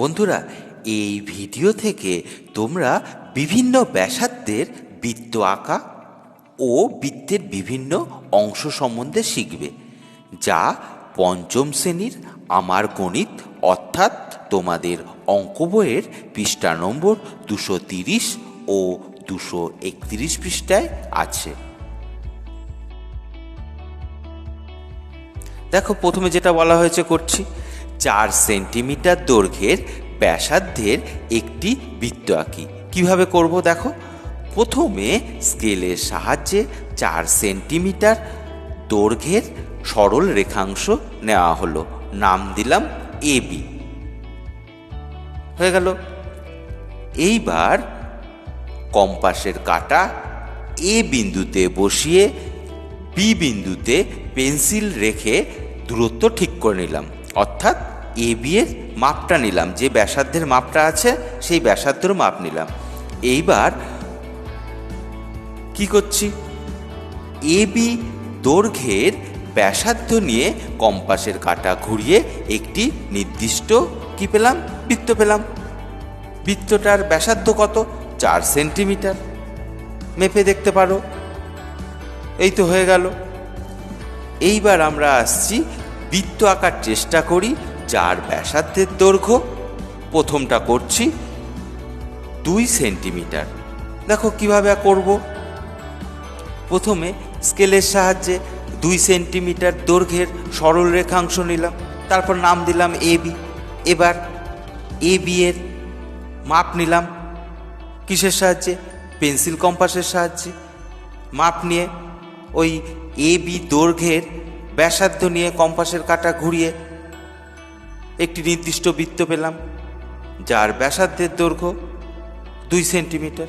বন্ধুরা, এই ভিডিও থেকে তোমরা বিভিন্ন ব্যাসার্ধের বৃত্ত আঁকা ও বৃত্তের বিভিন্ন অংশ সম্বন্ধে শিখবে, যা পঞ্চম শ্রেণীর আমার গণিত অর্থাৎ তোমাদের অঙ্ক বইয়ের পৃষ্ঠা নম্বর 230 ও 231 পৃষ্ঠায় আছে। দেখো, প্রথমে যেটা বলা হয়েছে করছি। 4 সেন্টিমিটার দৈর্ঘ্যের ব্যাসার্ধের একটি বৃত্ত আঁকি। কিভাবে করব দেখো। প্রথমে স্কেলের সাহায্যে 4 সেন্টিমিটার দৈর্ঘ্যের সরল রেখাংশ নেওয়া হলো, নাম দিলাম AB। হয়ে গেল। এইবার কম্পাসের কাঁটা A বিন্দুতে বসিয়ে B বিন্দুতে পেন্সিল রেখে দূরত্ব ঠিক করে নিলাম, অর্থাৎ AB এর মাপটা নিলাম, যে ব্যাসার্ধের মাপটা আছে সেই ব্যাসার্ধের মাপ নিলাম। এইবার কি করছি, AB দৈর্ঘ্যের ব্যাসার্ধ নিয়ে কম্পাসের কাঁটা ঘুরিয়ে একটি নির্দিষ্ট কি পেলাম, বৃত্ত পেলাম। বৃত্তটার ব্যাসার্ধ কত? 4 সেন্টিমিটার। মেপে দেখতে পারো। এই তো হয়ে গেল। এইবার আমরা আসছি বৃত্ত আঁকার চেষ্টা করি যার ব্যাসার্ধের দৈর্ঘ্য, প্রথমটা করছি 2 সেন্টিমিটার। দেখো কিভাবে করব। প্রথমে স্কেলের সাহায্যে 2 সেন্টিমিটার দৈর্ঘ্যের সরল রেখাংশ নিলাম, তারপর নাম দিলাম AB। এবার AB এর মাপ নিলাম কিসের সাহায্যে? পেন্সিল কম্পাসের সাহায্যে। মাপ নিয়ে ওই AB দৈর্ঘ্যের ব্যাসার্ধ নিয়ে কম্পাসের কাঁটা ঘুরিয়ে একটি নির্দিষ্ট বৃত্ত পেলাম, যার ব্যাসার্ধের দৈর্ঘ্য 2 সেন্টিমিটার।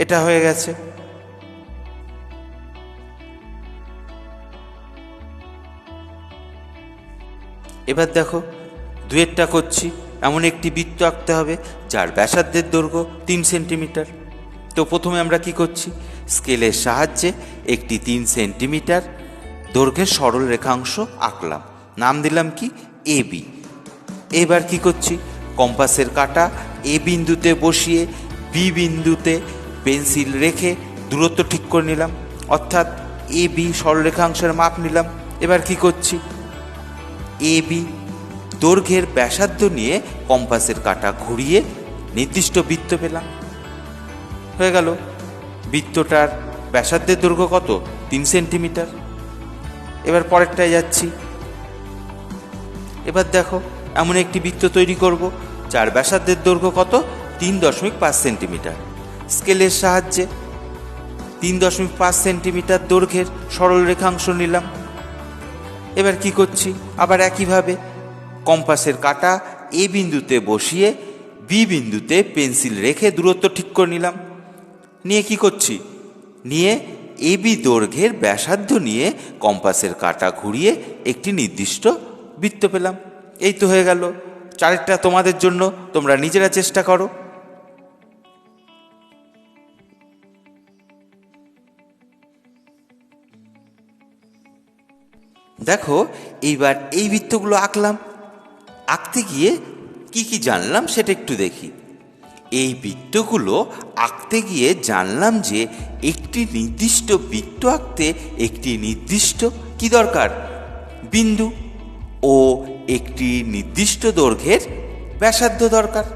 এটা হয়ে গেছে। এবার দেখো, দুয়েরটা করছি। এমন একটি বৃত্ত আঁকতে হবে যার ব্যাসার্ধের দৈর্ঘ্য 3 সেন্টিমিটার। তো প্রথমে আমরা কি করছি, স্কেলের সাহায্যে একটি 3 সেন্টিমিটার দৈর্ঘ্যের সরল রেখাংশ আঁকলাম, নাম দিলাম কি, AB। এবার কি করছি, কম্পাসের কাঁটা A বিন্দুতে বসিয়ে B বিন্দুতে পেন্সিল রেখে দূরত্ব ঠিক করে নিলাম, অর্থাৎ AB সরল রেখাংশের মাপ নিলাম। এবার কি করছি, AB দৈর্ঘ্যের ব্যাসার্ধ নিয়ে কম্পাসের কাঁটা ঘুরিয়ে নির্দিষ্ট বৃত্ত পেলাম। হয়ে গেল। বৃত্তটার ব্যাসার্ধের দৈর্ঘ্য কত? 3 সেন্টিমিটার। এবার পরেরটায় যাচ্ছি। এবার দেখো, এমন একটি বৃত্ত তৈরি করব যার ব্যাসার্ধের দৈর্ঘ্য কত? 3.5 সেন্টিমিটার। স্কেলের সাহায্যে 3.5 সেন্টিমিটার দৈর্ঘ্যের সরল রেখাংশ নিলাম। এবার কি করছি, আবার একইভাবে কম্পাসের কাঁটা A বিন্দুতে বসিয়ে B বিন্দুতে পেন্সিল রেখে দূরত্ব ঠিক করে নিলাম। নিয়ে কি করছি, নিয়ে AB দৈর্ঘ্যের ব্যাসার্ধ নিয়ে কম্পাসের কাঁটা ঘুরিয়ে একটি নির্দিষ্ট বৃত্ত পেলাম। এই তো হয়ে গেল। চারেরটা তোমাদের জন্য, তোমরা নিজেরা চেষ্টা করো। দেখো, এইবার এই বৃত্তগুলো আঁকলাম। আঁকতে গিয়ে কি কি জানলাম সেটা একটু দেখি। এই বৃত্তগুলো আঁকতে গিয়ে জানলাম যে একটি নির্দিষ্ট বৃত্ত আঁকতে একটি নির্দিষ্ট কি দরকার, বিন্দু ও একটি নির্দিষ্ট দৈর্ঘ্যের ব্যাসার্ধ দরকার।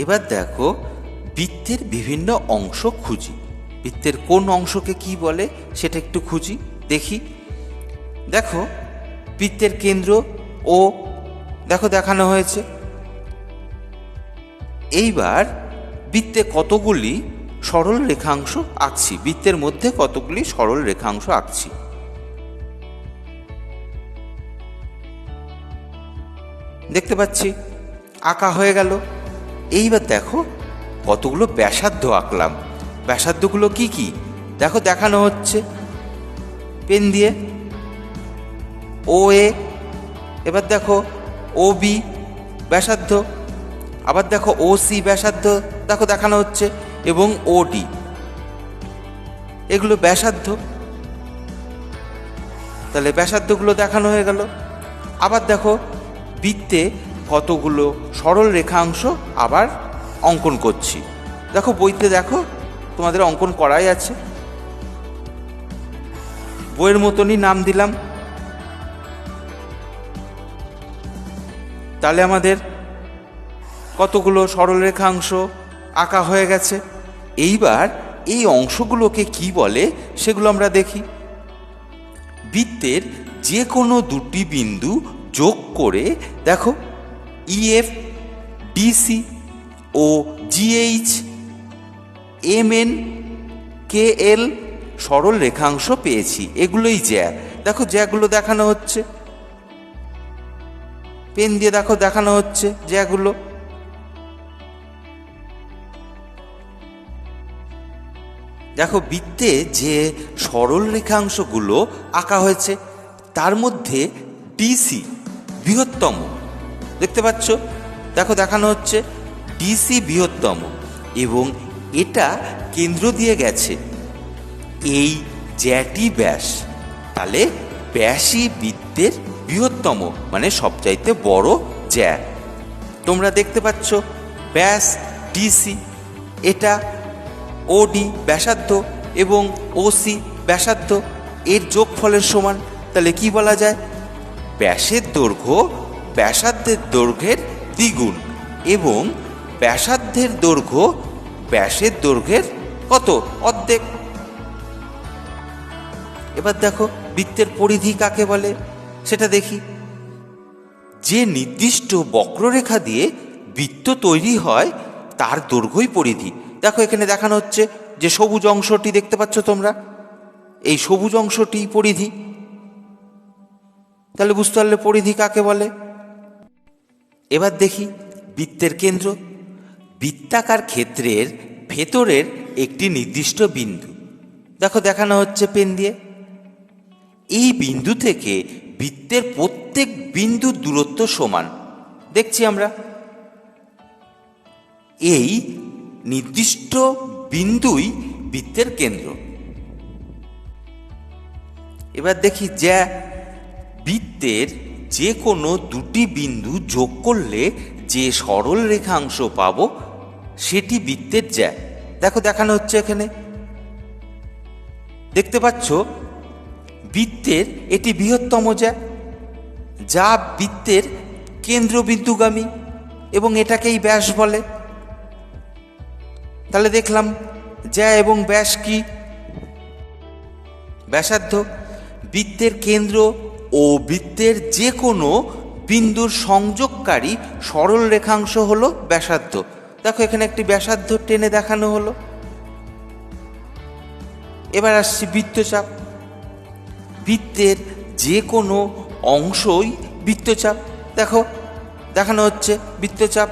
এবার দেখো, বৃত্তের বিভিন্ন অংশ খুঁজি। বৃত্তের কোন অংশকে কি বলে সেটা একটু খুঁজি, দেখি। দেখো, বৃত্তের কেন্দ্র ও দেখো দেখানো হয়েছে। এইবার বৃত্তে কতগুলি সরল রেখাংশ আঁকছি, বৃত্তের মধ্যে কতগুলি সরল রেখাংশ আঁকছি। দেখতে পাচ্ছি আঁকা হয়ে গেল। এইবার দেখো, কতগুলো ব্যাসার্ধ আঁকলাম। ব্যাসার্ধগুলো কি কি দেখো দেখানো হচ্ছে পেন দিয়ে। OA, এবার দেখো OB ব্যাসার্ধ, আবার দেখো OC ব্যাসার্ধ দেখো দেখানো হচ্ছে, এবং OD, এগুলো ব্যাসার্ধ। তাহলে ব্যাসার্ধগুলো দেখানো হয়ে গেল। আবার দেখো বৃত্তে কতগুলো সরল রেখাংশ আবার অঙ্কন করছি। দেখো বইতে দেখো তোমাদের অঙ্কন করাই আছে, বইয়ের মতনই নাম দিলাম। তাহলে আমাদের কতগুলো সরল রেখাংশ আঁকা হয়ে গেছে। এইবার এই অংশগুলোকে কি বলে সেগুলো আমরা দেখি। বৃত্তের যে কোনো দুটি বিন্দু যোগ করে দেখো ইএফ, ডিসি ও জিএইচ, এমএন, কেএল সরল রেখাংশ পেয়েছি। এগুলোই জ্যা। দেখো জ্যাগুলো দেখানো হচ্ছে, পেন দিয়ে দেখো দেখানো হচ্ছে জ্যাগুলো। দেখো বৃত্তে যে সরল রেখাংশগুলো আঁকা হয়েছে তার মধ্যে ডিসি বৃহত্তম, দেখতে পাচ্ছ? দেখো দেখানো হচ্ছে ডিসি বৃহত্তম এবং এটা কেন্দ্র দিয়ে গেছে এই জ্যাটি ব্যাস। তাহলে ব্যাসই বৃত্তের বৃহত্তম, মানে সবচাইতে বড় জ্যা। তোমরা দেখতে পাচ্ছ ব্যাস ডিসি, এটা ওডি ব্যাসার্ধ এবং ওসি ব্যাসার্ধ, এর যোগফলের সমান। তাহলে কি বলা যায়? ব্যাসের দৈর্ঘ্য ব্যাসার্ধের দৈর্ঘ্যের দ্বিগুণ এবং ব্যাসার্ধের দৈর্ঘ্য ব্যাসের দৈর্ঘ্যের কত? অর্ধেক। এবার দেখো বৃত্তের পরিধি কাকে বলে সেটা দেখি। যে নির্দিষ্ট বক্ররেখা দিয়ে বৃত্ত তৈরি হয় তার দৈর্ঘ্যই পরিধি। দেখো এখানে দেখানো হচ্ছে যে সবুজ অংশটি দেখতে পাচ্ছ তোমরা, এই সবুজ অংশটি পরিধি। তাহলে বুঝতে পারলে পরিধি কাকে বলে। এবার দেখি বৃত্তের কেন্দ্র। বৃত্তাকার ক্ষেত্রের ভেতরের একটি নির্দিষ্ট বিন্দু, দেখো দেখানো হচ্ছে পেন দিয়ে। এই বিন্দু থেকে বৃত্তের প্রত্যেক বিন্দুর দূরত্ব সমান, দেখছি আমরা। এই নির্দিষ্ট বিন্দুই বৃত্তের কেন্দ্র। এবার দেখি যে বৃত্তের যে কোনো দুটি বিন্দু যোগ করলে যে সরল রেখাংশ পাবো সেটি বৃত্তের জ্যা। দেখো দেখানো হচ্ছে এখানে, দেখতে পাচ্ছ বৃত্তের এটি বৃহত্তম জ্যা, যা বৃত্তের কেন্দ্রবিন্দুগামী এবং এটাকেই ব্যাস বলে। তাহলে দেখলাম জ্যা এবং ব্যাস কি? ব্যাসার্ধ। বৃত্তের কেন্দ্র ও বৃত্তের যে কোনো বিন্দুর সংযোগকারী সরল রেখাংশ হলো ব্যাসার্ধ। দেখো এখানে একটি ব্যাসার্ধ টেনে দেখানো হলো। এবার আসছি বৃত্তচাপ। বৃত্তের যে কোনো অংশই বৃত্তচাপ। দেখো দেখানো হচ্ছে বৃত্তচাপ।